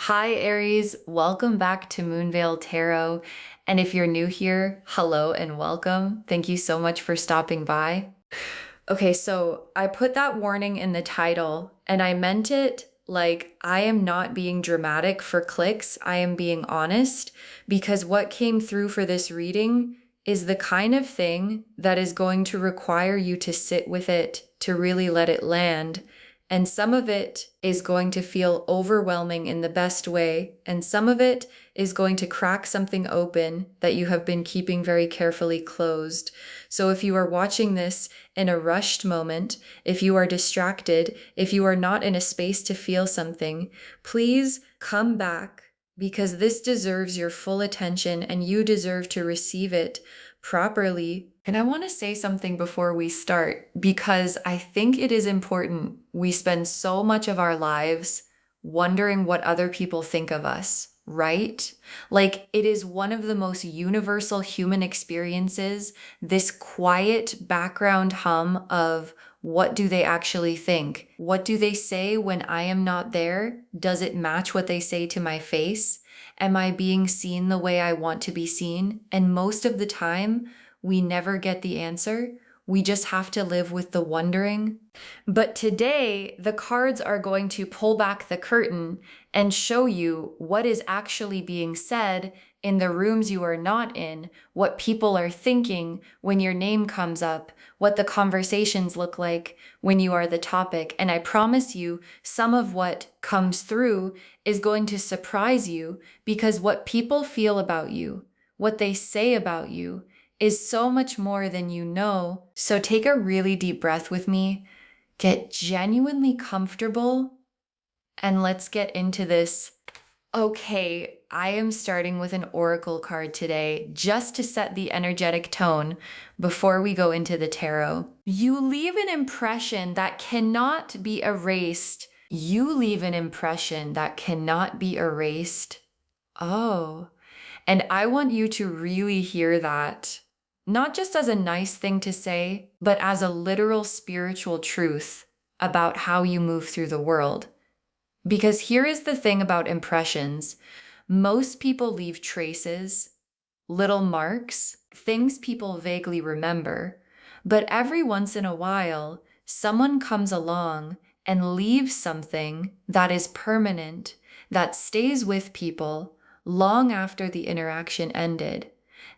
Hi, Aries. Welcome back to Moonveil Tarot. And if you're new here, hello and welcome. Thank you so much for stopping by. Okay, so I put that warning in the title and I meant it like I am not being dramatic for clicks. I am being honest because what came through for this reading is the kind of thing that is going to require you to sit with it, to really let it land. And some of it is going to feel overwhelming in the best way, and some of it is going to crack something open that you have been keeping very carefully closed. So if you are watching this in a rushed moment, if you are distracted, if you are not in a space to feel something, please come back because this deserves your full attention and you deserve to receive it properly. And I want to say something before we start because I think it is important. We spend so much of our lives wondering what other people think of us, right? Like it is one of the most universal human experiences, this quiet background hum of what do they actually think? What do they say when I am not there? Does it match what they say to my face? Am I being seen the way I want to be seen? And most of the time, we never get the answer. We just have to live with the wondering. But today, the cards are going to pull back the curtain and show you what is actually being said in the rooms you are not in, what people are thinking when your name comes up, what the conversations look like when you are the topic. And I promise you, some of what comes through is going to surprise you because what people feel about you, what they say about you, is so much more than you know. So take a really deep breath with me, get genuinely comfortable, and let's get into this. Okay, I am starting with an oracle card today just to set the energetic tone before we go into the tarot. You leave an impression that cannot be erased. You leave an impression that cannot be erased. Oh, and I want you to really hear that. Not just as a nice thing to say, but as a literal spiritual truth about how you move through the world. Because here is the thing about impressions. Most people leave traces, little marks, things people vaguely remember. But every once in a while, someone comes along and leaves something that is permanent, that stays with people long after the interaction ended,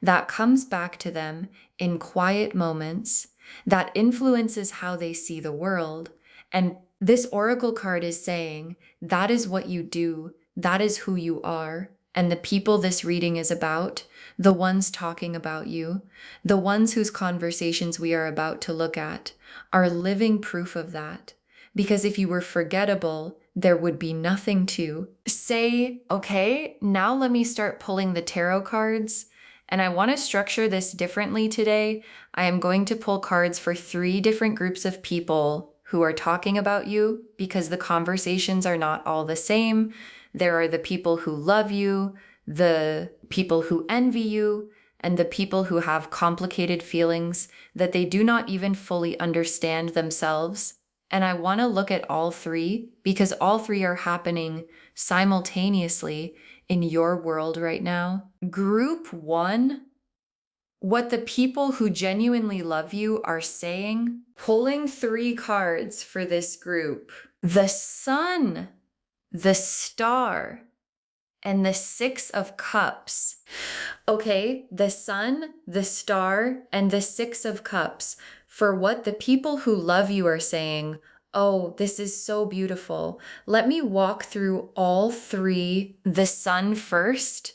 that comes back to them in quiet moments, that influences how they see the world. And this oracle card is saying that is what you do, that is who you are. And the people this reading is about, the ones talking about you, the ones whose conversations we are about to look at, are living proof of that. Because if you were forgettable, there would be nothing to say, okay, now let me start pulling the tarot cards. And I want to structure this differently today. I am going to pull cards for 3 different groups of people who are talking about you because the conversations are not all the same. There are the people who love you, the people who envy you, and the people who have complicated feelings that they do not even fully understand themselves. And I want to look at all 3 because all 3 are happening simultaneously in your world right now. Group 1, what the people who genuinely love you are saying. Pulling 3 cards for this group. The Sun, the Star, and the 6 of Cups. Okay, the Sun, the Star, and the 6 of Cups. For what the people who love you are saying, oh, this is so beautiful. Let me walk through all 3. The Sun first,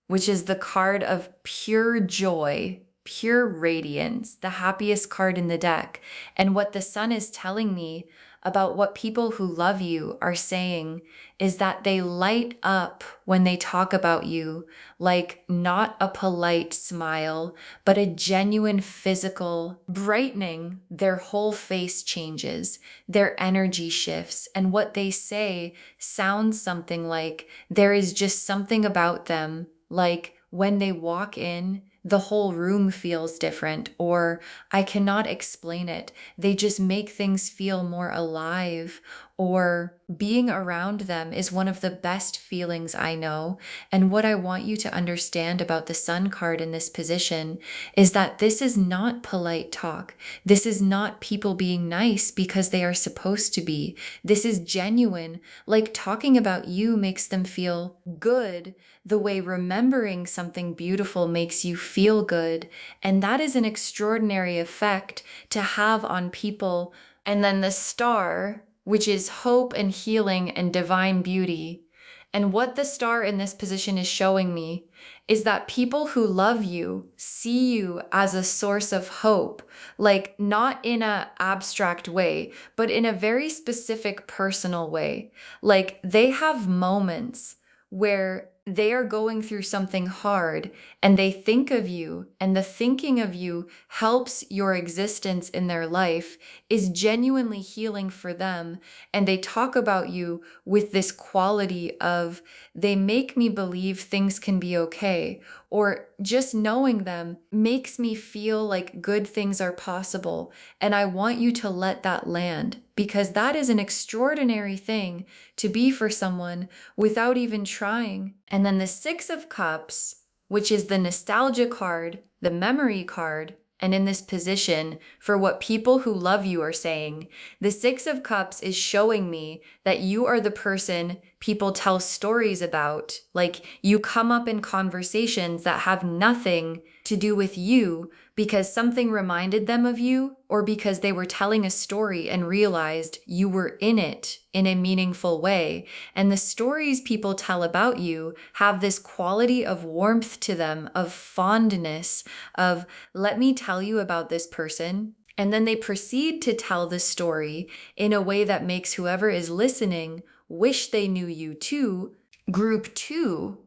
which is the card of pure joy, pure radiance, the happiest card in the deck. And what the Sun is telling me about what people who love you are saying is that they light up when they talk about you, like not a polite smile, but a genuine physical brightening. Their whole face changes, their energy shifts, and what they say sounds something like there is just something about them, like when they walk in, the whole room feels different, or I cannot explain it. They just make things feel more alive, or being around them is one of the best feelings I know. And what I want you to understand about the Sun card in this position is that this is not polite talk. This is not people being nice because they are supposed to be. This is genuine. Like talking about you makes them feel good the way remembering something beautiful makes you feel good. And that is an extraordinary effect to have on people. And then the star, which is hope and healing and divine beauty. And what the star in this position is showing me is that people who love you see you as a source of hope, like not in an abstract way, but in a very specific personal way. Like they have moments where they are going through something hard and they think of you, and the thinking of you helps your existence in their life, is genuinely healing for them. And they talk about you with this quality of, they make me believe things can be okay, or just knowing them makes me feel like good things are possible. And I want you to let that land, because that is an extraordinary thing to be for someone without even trying. And then the Six of Cups, which is the nostalgia card, the memory card, and in this position for what people who love you are saying, the Six of Cups is showing me that you are the person people tell stories about. Like you come up in conversations that have nothing to do with you because something reminded them of you, or because they were telling a story and realized you were in it in a meaningful way. And the stories people tell about you have this quality of warmth to them, of fondness, of let me tell you about this person. And then they proceed to tell the story in a way that makes whoever is listening wish they knew you too. Group 2,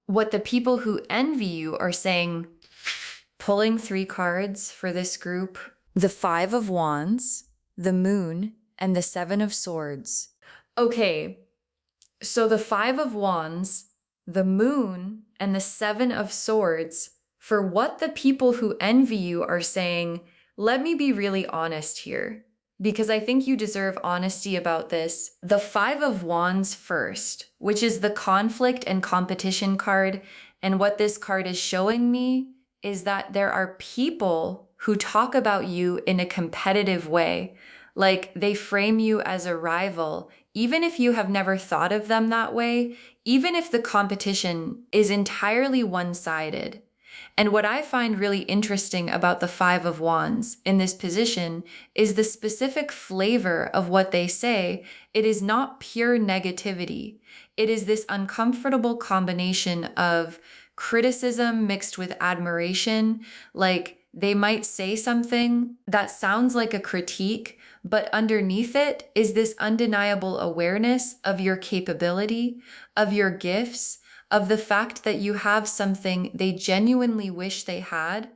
what the people who envy you are saying, pulling 3 cards for this group: the Five of Wands, the Moon, and the Seven of Swords. Okay, so the Five of Wands, the Moon, and the Seven of Swords, for what the people who envy you are saying, let me be really honest here, because I think you deserve honesty about this. The Five of Wands first, which is the conflict and competition card, and what this card is showing me is that there are people who talk about you in a competitive way. Like they frame you as a rival, even if you have never thought of them that way, even if the competition is entirely one-sided. And what I find really interesting about the Five of Wands in this position is the specific flavor of what they say. It is not pure negativity. It is this uncomfortable combination of criticism mixed with admiration. Like they might say something that sounds like a critique, but underneath it is this undeniable awareness of your capability, of your gifts, of the fact that you have something they genuinely wish they had.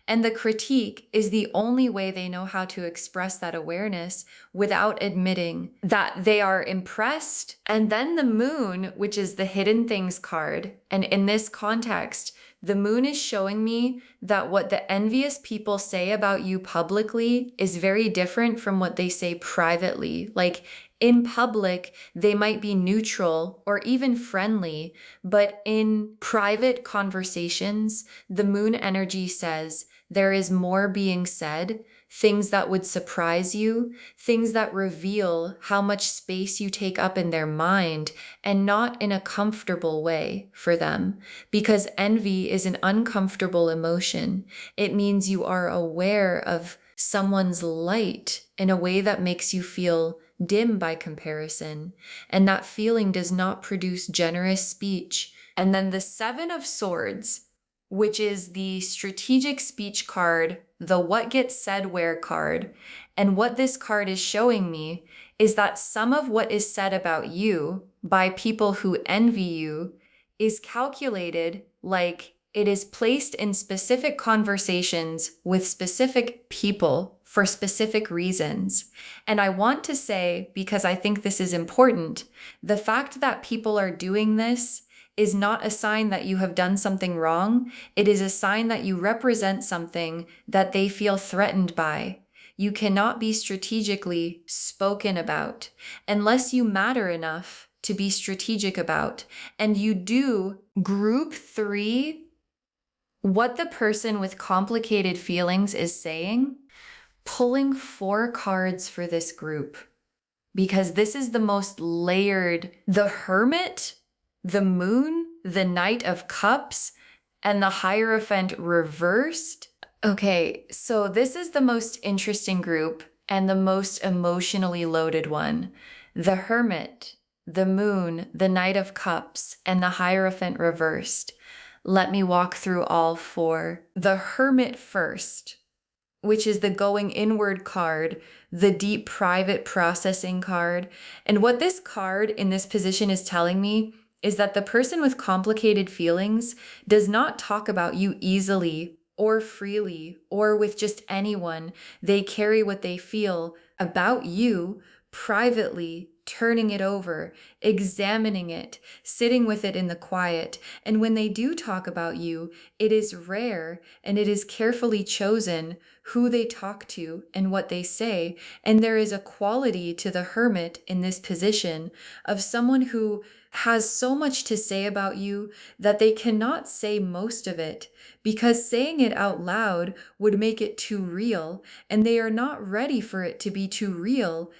And the critique is the only way they know how to express that awareness without admitting that they are impressed. And then the Moon, which is the hidden things card. And in this context, the Moon is showing me that what the envious people say about you publicly is very different from what they say privately. Like in public, they might be neutral or even friendly, but in private conversations, the Moon energy says there is more being said, things that would surprise you, things that reveal how much space you take up in their mind, and not in a comfortable way for them. Because envy is an uncomfortable emotion. It means you are aware of someone's light in a way that makes you feel dim by comparison, and that feeling does not produce generous speech. And then the Seven of Swords, which is the strategic speech card, the what gets said where card. And what this card is showing me is that some of what is said about you by people who envy you is calculated, like it is placed in specific conversations with specific people for specific reasons. And I want to say, because I think this is important, the fact that people are doing this is not a sign that you have done something wrong. It is a sign that you represent something that they feel threatened by. you cannot be strategically spoken about unless you matter enough to be strategic about. And you do group 3, what the person with complicated feelings is saying, pulling 4 cards for this group, because this is the most layered. The Hermit, the Moon, the Knight of Cups, and the Hierophant reversed. Okay, so this is the most interesting group and the most emotionally loaded one. The Hermit, the Moon, the Knight of Cups, and the Hierophant reversed. Let me walk through all 4. The Hermit first, which is the going inward card, the deep private processing card. And what this card in this position is telling me is that the person with complicated feelings does not talk about you easily or freely or with just anyone. They carry what they feel about you privately, turning it over, examining it, sitting with it in the quiet. And when they do talk about you, it is rare and it is carefully chosen who they talk to and what they say. And there is a quality to the Hermit in this position of someone who has so much to say about you that they cannot say most of it, because saying it out loud would make it too real, and they are not ready for it to be too real.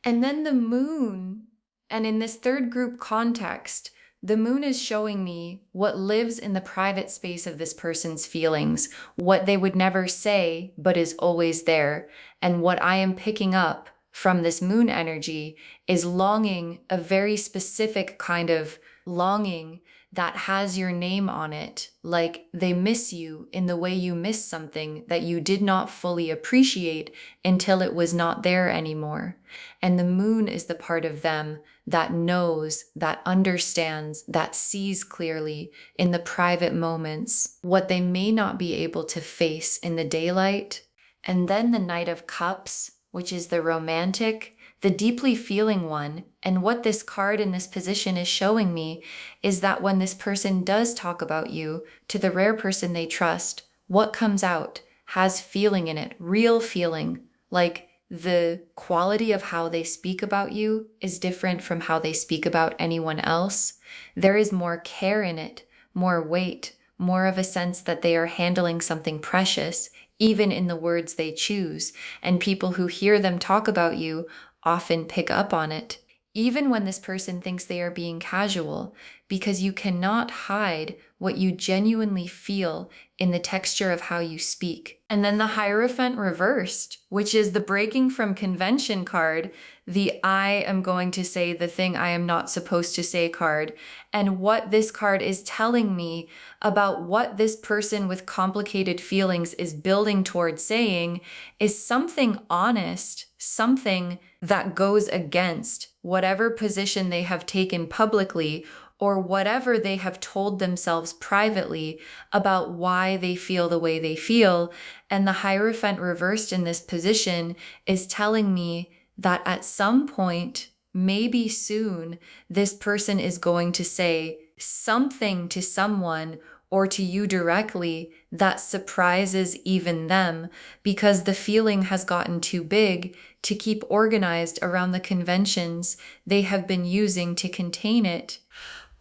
And then the Moon, and in this third group context, the Moon is showing me what lives in the private space of this person's feelings, what they would never say, but is always there. And what I am picking up from this Moon energy is longing, a very specific kind of longing that has your name on it, like they miss you in the way you miss something that you did not fully appreciate until it was not there anymore. And the Moon is the part of them that knows, that understands, that sees clearly in the private moments what they may not be able to face in the daylight. And then the Knight of Cups, which is the romantic, the deeply feeling one. And what this card in this position is showing me is that when this person does talk about you to the rare person they trust, what comes out has feeling in it, real feeling. Like the quality of how they speak about you is different from how they speak about anyone else. There is more care in it, more weight, more of a sense that they are handling something precious, even in the words they choose. And people who hear them talk about you often pick up on it, even when this person thinks they are being casual, because you cannot hide what you genuinely feel in the texture of how you speak. And then the Hierophant reversed, which is the breaking from convention card, the I am going to say the thing I am not supposed to say card. And what this card is telling me about what this person with complicated feelings is building towards saying is something honest, something that goes against whatever position they have taken publicly or whatever they have told themselves privately about why they feel the way they feel. And the Hierophant reversed in this position is telling me that at some point, maybe soon, this person is going to say something to someone or to you directly that surprises even them, because the feeling has gotten too big to keep organized around the conventions they have been using to contain it.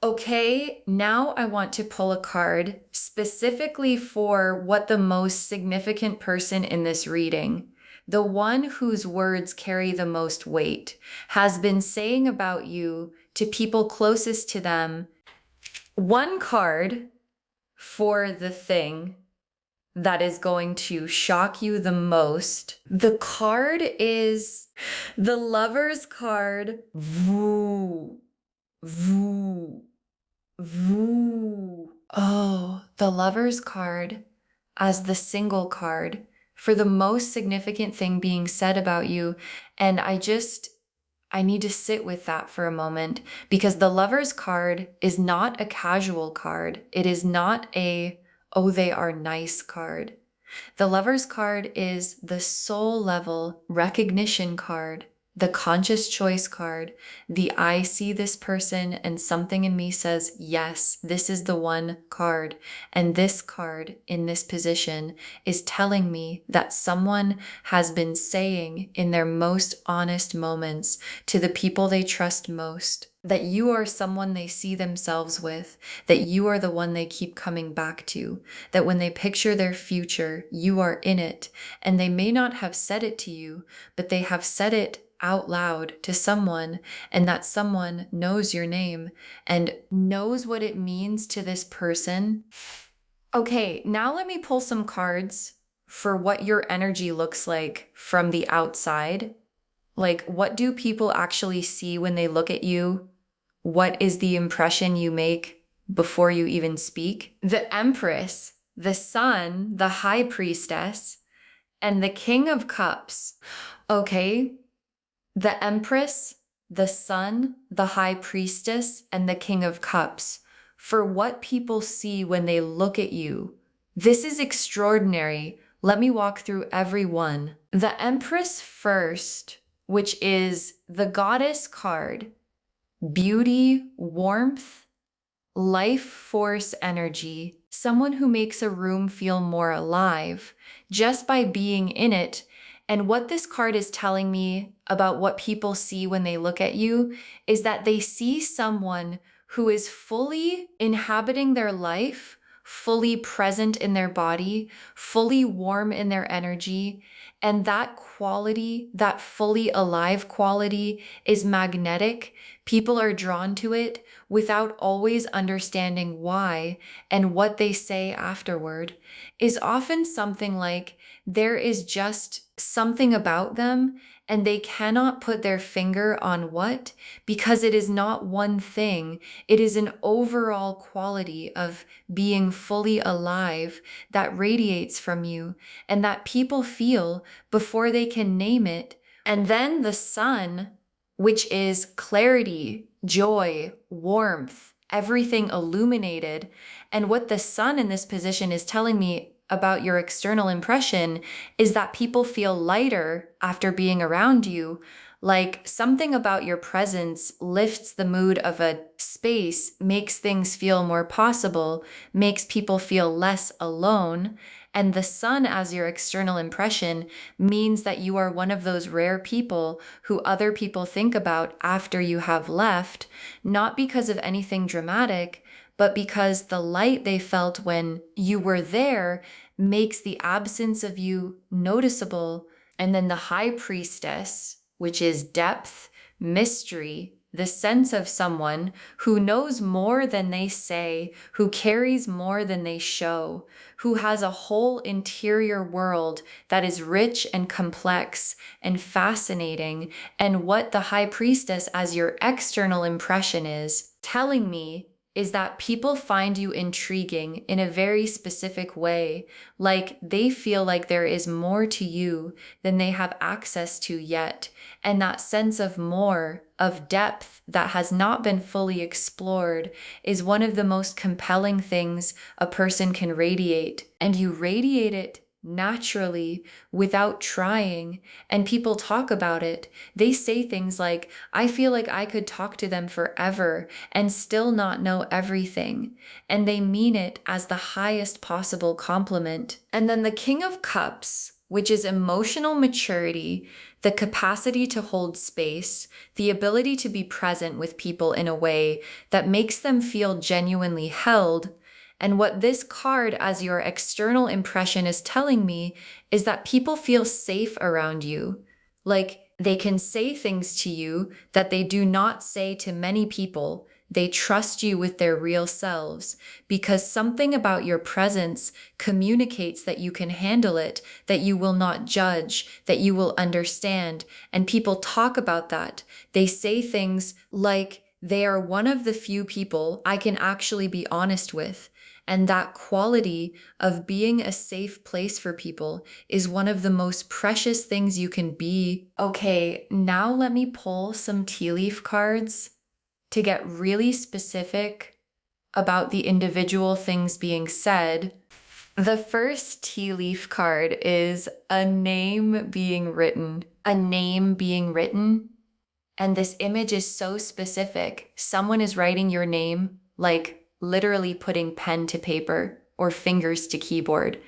Okay, now I want to pull a card specifically for what the most significant person in this reading, the one whose words carry the most weight, has been saying about you to people closest to them. One card for the thing that is going to shock you the most. The card is the Lover's card. Voo, voo, voo. Oh, the Lover's card as the single card for the most significant thing being said about you. And I need to sit with that for a moment, because the Lover's card is not a casual card. It is not a, oh, they are nice card. The Lover's card is the soul level recognition card. the conscious choice card, the I see this person and something in me says, yes, this is the one card. And this card in this position is telling me that someone has been saying in their most honest moments to the people they trust most, that you are someone they see themselves with, that you are the one they keep coming back to, that when they picture their future, you are in it. And they may not have said it to you, but they have said it out loud to someone, and that someone knows your name and knows what it means to this person. Okay, now let me pull some cards for what your energy looks like from the outside. Like, what do people actually see when they look at you? What is the impression you make before you even speak? The Empress, the Sun, the High Priestess, and the King of Cups. Okay, the Empress, the Sun, the High Priestess, and the King of Cups. For what people see when they look at you. This is extraordinary. Let me walk through every one. The Empress first, which is the Goddess card. Beauty, warmth, life force energy. Someone who makes a room feel more alive just by being in it. And what this card is telling me about what people see when they look at you is that they see someone who is fully inhabiting their life, fully present in their body, fully warm in their energy. And that quality, that fully alive quality, is magnetic. People are drawn to it without always understanding why, and what they say afterward is often something like, there is just something about them and they cannot put their finger on what, because it is not one thing. It is an overall quality of being fully alive that radiates from you and that people feel before they can name it. And then the Sun, which is clarity, joy, warmth, everything illuminated. And what the Sun in this position is telling me about your external impression is that people feel lighter after being around you. Like something about your presence lifts the mood of a space, makes things feel more possible, makes people feel less alone. And the Sun as your external impression means that you are one of those rare people who other people think about after you have left, not because of anything dramatic, but because the light they felt when you were there makes the absence of you noticeable. And then the High Priestess, which is depth, mystery, the sense of someone who knows more than they say, who carries more than they show, who has a whole interior world that is rich and complex and fascinating. And what the High Priestess as your external impression is telling me is that people find you intriguing in a very specific way, like they feel like there is more to you than they have access to yet. And that sense of more, of depth that has not been fully explored is one of the most compelling things a person can radiate. And you radiate it naturally without trying. And people talk about it. They say things like, I feel like I could talk to them forever and still not know everything. And they mean it as the highest possible compliment. And then the King of Cups, which is emotional maturity, the capacity to hold space, the ability to be present with people in a way that makes them feel genuinely held. And what this card as your external impression is telling me is that people feel safe around you. Like they can say things to you that they do not say to many people. They trust you with their real selves because something about your presence communicates that you can handle it, that you will not judge, that you will understand. And people talk about that. They say things like, they are one of the few people I can actually be honest with. And that quality of being a safe place for people is one of the most precious things you can be. Okay, now let me pull some tea leaf cards to get really specific about the individual things being said. The first tea leaf card is a name being written. A name being written And this image is so specific. Someone is writing your name, like literally putting pen to paper or fingers to keyboard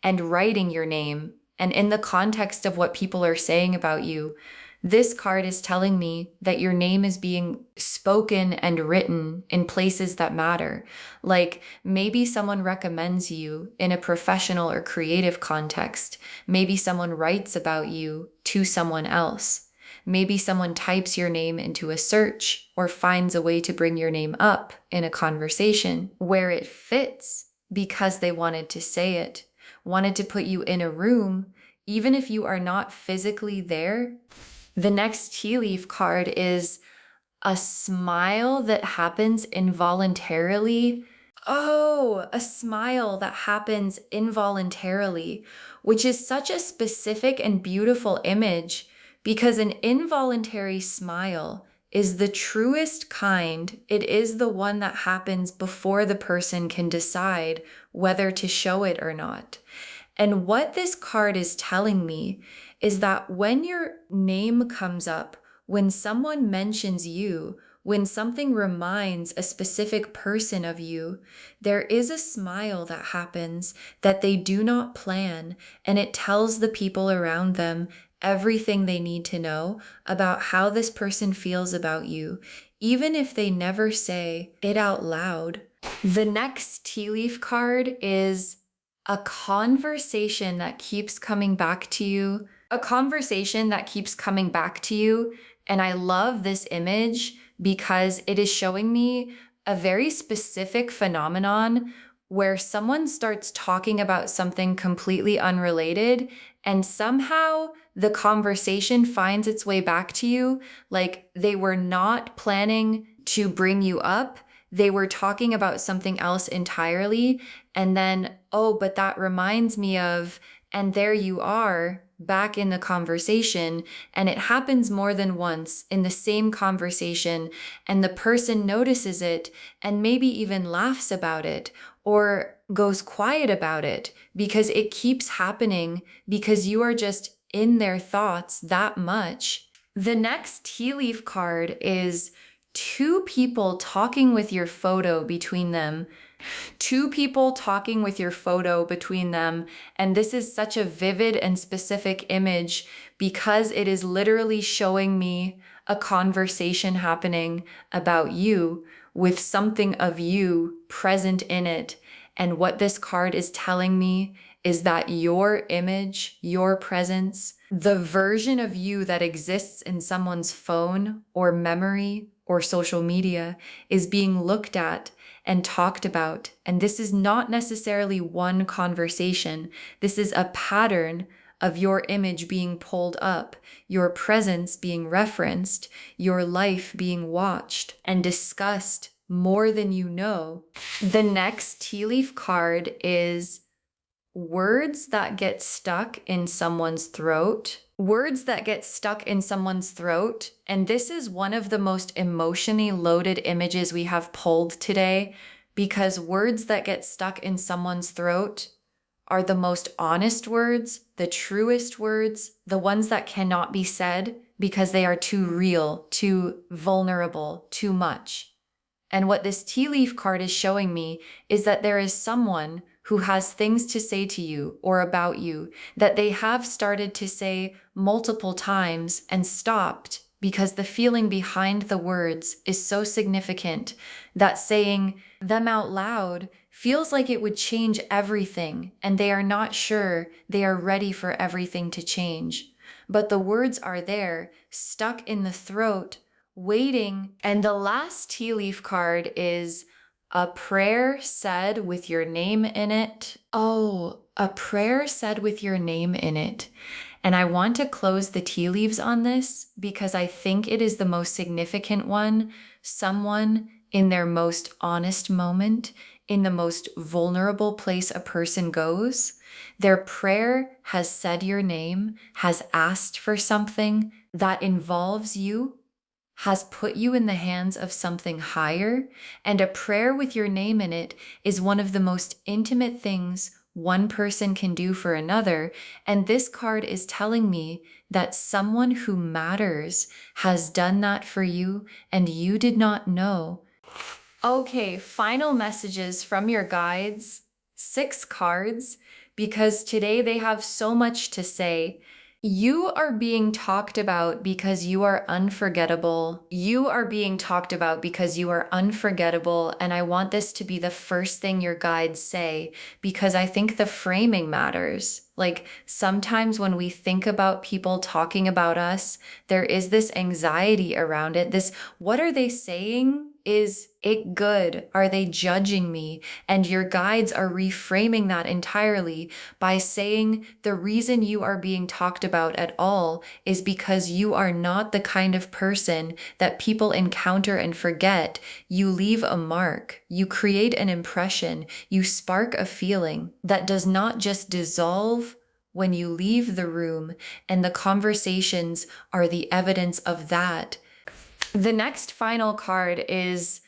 and writing your name. And in the context of what people are saying about you, this card is telling me that your name is being spoken and written in places that matter. Like maybe someone recommends you in a professional or creative context. Maybe someone writes about you to someone else. Maybe someone types your name into a search or finds a way to bring your name up in a conversation where it fits because they wanted to say it, wanted to put you in a room, even if you are not physically there. The next tea leaf card is a smile that happens involuntarily. Oh, a smile that happens involuntarily, which is such a specific and beautiful image because an involuntary smile is the truest kind. It is the one that happens before the person can decide whether to show it or not. And what this card is telling me is that when your name comes up, when someone mentions you, when something reminds a specific person of you, there is a smile that happens that they do not plan, and it tells the people around them everything they need to know about how this person feels about you, even if they never say it out loud. The next tea leaf card is a conversation that keeps coming back to you. A conversation that keeps coming back to you. And I love this image because it is showing me a very specific phenomenon where someone starts talking about something completely unrelated and somehow the conversation finds its way back to you. Like they were not planning to bring you up. They were talking about something else entirely. And then, oh, but that reminds me of, and there you are back in the conversation. And it happens more than once in the same conversation. And the person notices it and maybe even laughs about it or goes quiet about it because it keeps happening because you are just in their thoughts that much. The next tea leaf card is two people talking with your photo between them. Two people talking with your photo between them. And this is such a vivid and specific image because it is literally showing me a conversation happening about you with something of you present in it. And what this card is telling me is that your image, your presence, the version of you that exists in someone's phone or memory or social media is being looked at and talked about. And this is not necessarily one conversation. This is a pattern of your image being pulled up, your presence being referenced, your life being watched and discussed more than you know. The next tea leaf card is words that get stuck in someone's throat. Words that get stuck in someone's throat. And this is one of the most emotionally loaded images we have pulled today because words that get stuck in someone's throat are the most honest words, the truest words, the ones that cannot be said because they are too real, too vulnerable, too much. And what this tea leaf card is showing me is that there is someone who has things to say to you or about you that they have started to say multiple times and stopped because the feeling behind the words is so significant that saying them out loud feels like it would change everything, and they are not sure they are ready for everything to change. But the words are there, stuck in the throat, waiting. And the last tea leaf card is a prayer said with your name in it. Oh, a prayer said with your name in it. And I want to close the tea leaves on this because I think it is the most significant one. Someone in their most honest moment, in the most vulnerable place a person goes, their prayer has said your name, has asked for something that involves you, has put you in the hands of something higher, and a prayer with your name in it is one of the most intimate things one person can do for another. And this card is telling me that someone who matters has done that for you and you did not know. Okay, final messages from your guides. 6 cards, because today they have so much to say. You are being talked about because you are unforgettable. You are being talked about because you are unforgettable. And I want this to be the first thing your guides say, because I think the framing matters. Like sometimes when we think about people talking about us, there is this anxiety around it. This, what are they saying? Is it good? Are they judging me? And your guides are reframing that entirely by saying the reason you are being talked about at all is because you are not the kind of person that people encounter and forget. You leave a mark, you create an impression, you spark a feeling that does not just dissolve when you leave the room, and the conversations are the evidence of that. The next final card is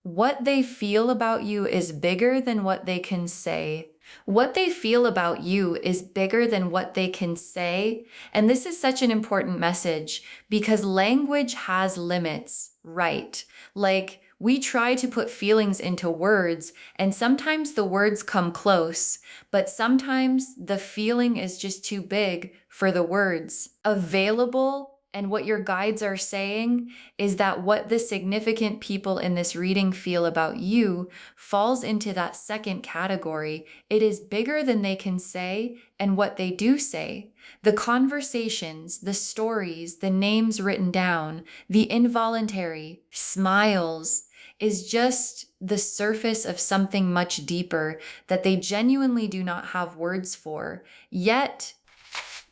what they feel about you is bigger than what they can say. What they feel about you is bigger than what they can say. And this is such an important message because language has limits, right? Like we try to put feelings into words, and sometimes the words come close, but sometimes the feeling is just too big for the words available. And what your guides are saying is that what the significant people in this reading feel about you falls into that second category. It is bigger than they can say and what they do say. The conversations, the stories, the names written down, the involuntary smiles is just the surface of something much deeper that they genuinely do not have words for. Yet,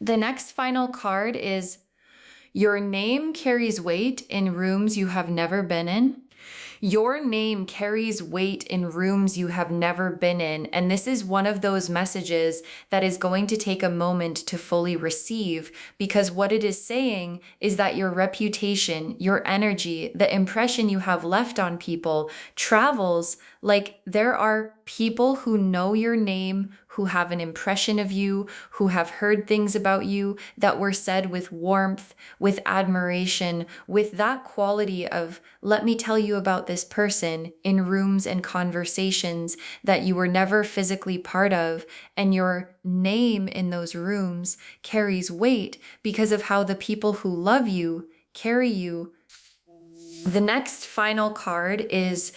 the next final card is your name carries weight in rooms you have never been in. Your name carries weight in rooms you have never been in. And this is one of those messages that is going to take a moment to fully receive, because what it is saying is that your reputation, your energy, the impression you have left on people travels. Like there are people who know your name, who have an impression of you, who have heard things about you that were said with warmth, with admiration, with that quality of, let me tell you about this person in rooms and conversations that you were never physically part of. And your name in those rooms carries weight because of how the people who love you carry you. The next final card is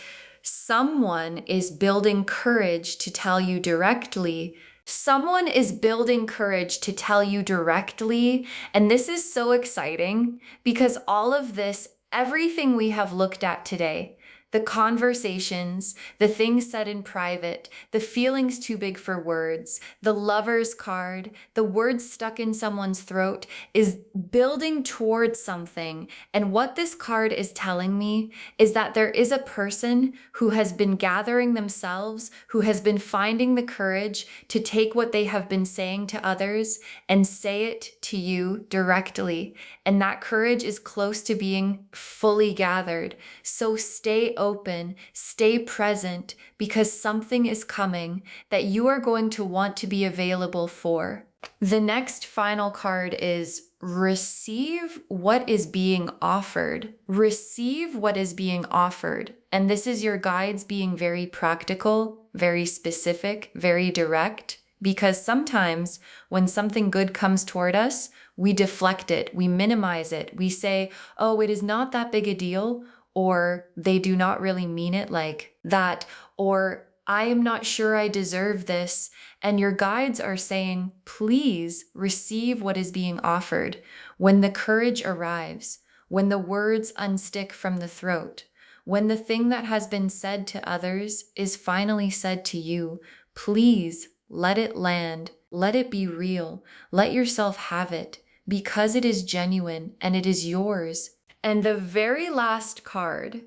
someone is building courage to tell you directly. Someone is building courage to tell you directly. And this is so exciting because all of this, everything we have looked at today, the conversations, the things said in private, the feelings too big for words, the lover's card, the words stuck in someone's throat is building towards something. And what this card is telling me is that there is a person who has been gathering themselves, who has been finding the courage to take what they have been saying to others and say it to you directly. And that courage is close to being fully gathered. So stay open, stay present, because something is coming that you are going to want to be available for. The next final card is receive what is being offered. Receive what is being offered. And this is your guides being very practical, very specific, very direct, because sometimes when something good comes toward us, we deflect it, we minimize it, we say, oh, it is not that big a deal, or they do not really mean it like that, or I am not sure I deserve this. And your guides are saying, please receive what is being offered. When the courage arrives, when the words unstick from the throat, when the thing that has been said to others is finally said to you, please let it land. Let it be real. Let yourself have it, because it is genuine and it is yours. And the very last card,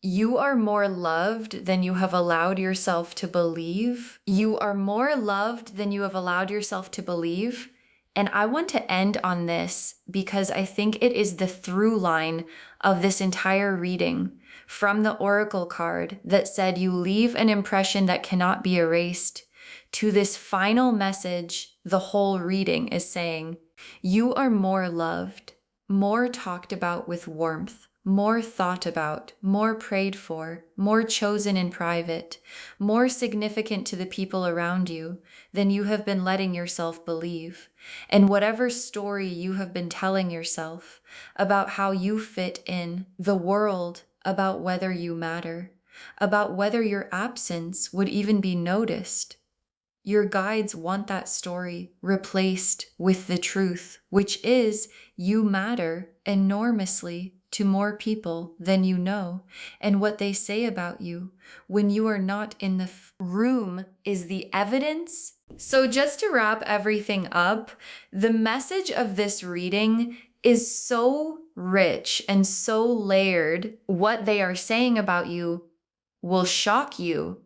you are more loved than you have allowed yourself to believe. You are more loved than you have allowed yourself to believe. And I want to end on this because I think it is the through line of this entire reading from the oracle card that said you leave an impression that cannot be erased. to this final message, the whole reading is saying, you are more loved, more talked about with warmth, more thought about, more prayed for, more chosen in private, more significant to the people around you than you have been letting yourself believe. And whatever story you have been telling yourself about how you fit in the world, about whether you matter, about whether your absence would even be noticed, your guides want that story replaced with the truth, which is you matter enormously to more people than you know, and what they say about you when you are not in the room is the evidence. So just to wrap everything up, the message of this reading is so rich and so layered. What they are saying about you will shock you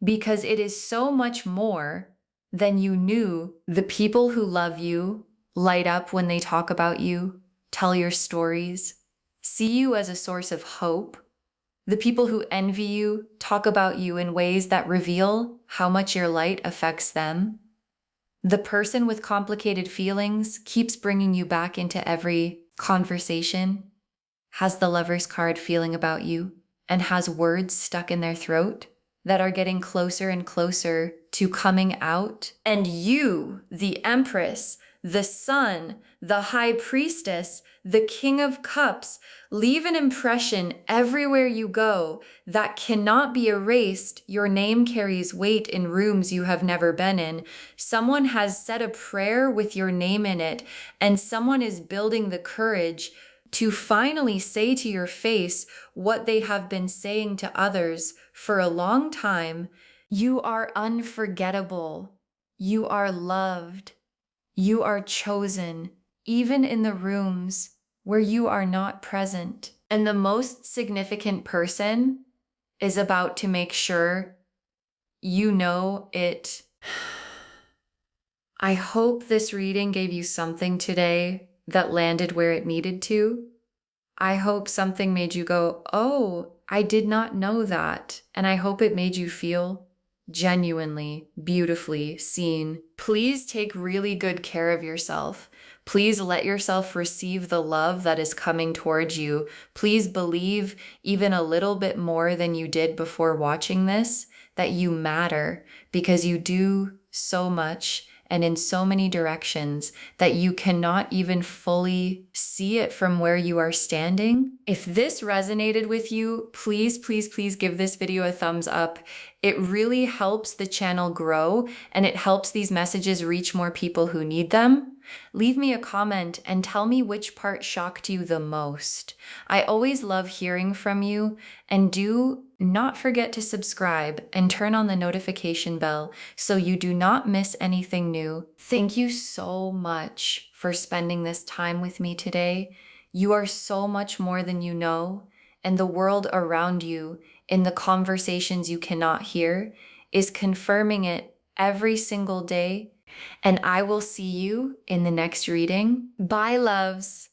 because it is so much more than you knew. The people who love you light up when they talk about you, tell your stories, see you as a source of hope. The people who envy you talk about you in ways that reveal how much your light affects them. The person with complicated feelings keeps bringing you back into every conversation, has the Lover's card feeling about you, and has words stuck in their throat that are getting closer and closer to coming out. And you, the Empress, the Sun, the High Priestess, the King of Cups, leave an impression everywhere you go that cannot be erased. Your name carries weight in rooms you have never been in. Someone has said a prayer with your name in it, and someone is building the courage to finally say to your face what they have been saying to others for a long time. You are unforgettable. You are loved. You are chosen, even in the rooms where you are not present. And the most significant person is about to make sure you know it. I hope this reading gave you something today that landed where it needed to. I hope something made you go, oh, I did not know that. And I hope it made you feel genuinely, beautifully seen. Please take really good care of yourself. Please let yourself receive the love that is coming towards you. Please believe even a little bit more than you did before watching this, that you matter, because you do so much and in so many directions that you cannot even fully see it from where you are standing. If this resonated with you, please, please, please give this video a thumbs up. It really helps the channel grow, and it helps these messages reach more people who need them. Leave me a comment and tell me which part shocked you the most. I always love hearing from you, and do not forget to subscribe and turn on the notification bell so you do not miss anything new. Thank you so much for spending this time with me today. You are so much more than you know, and the world around you, in the conversations you cannot hear, is confirming it every single day. And I will see you in the next reading. Bye, loves.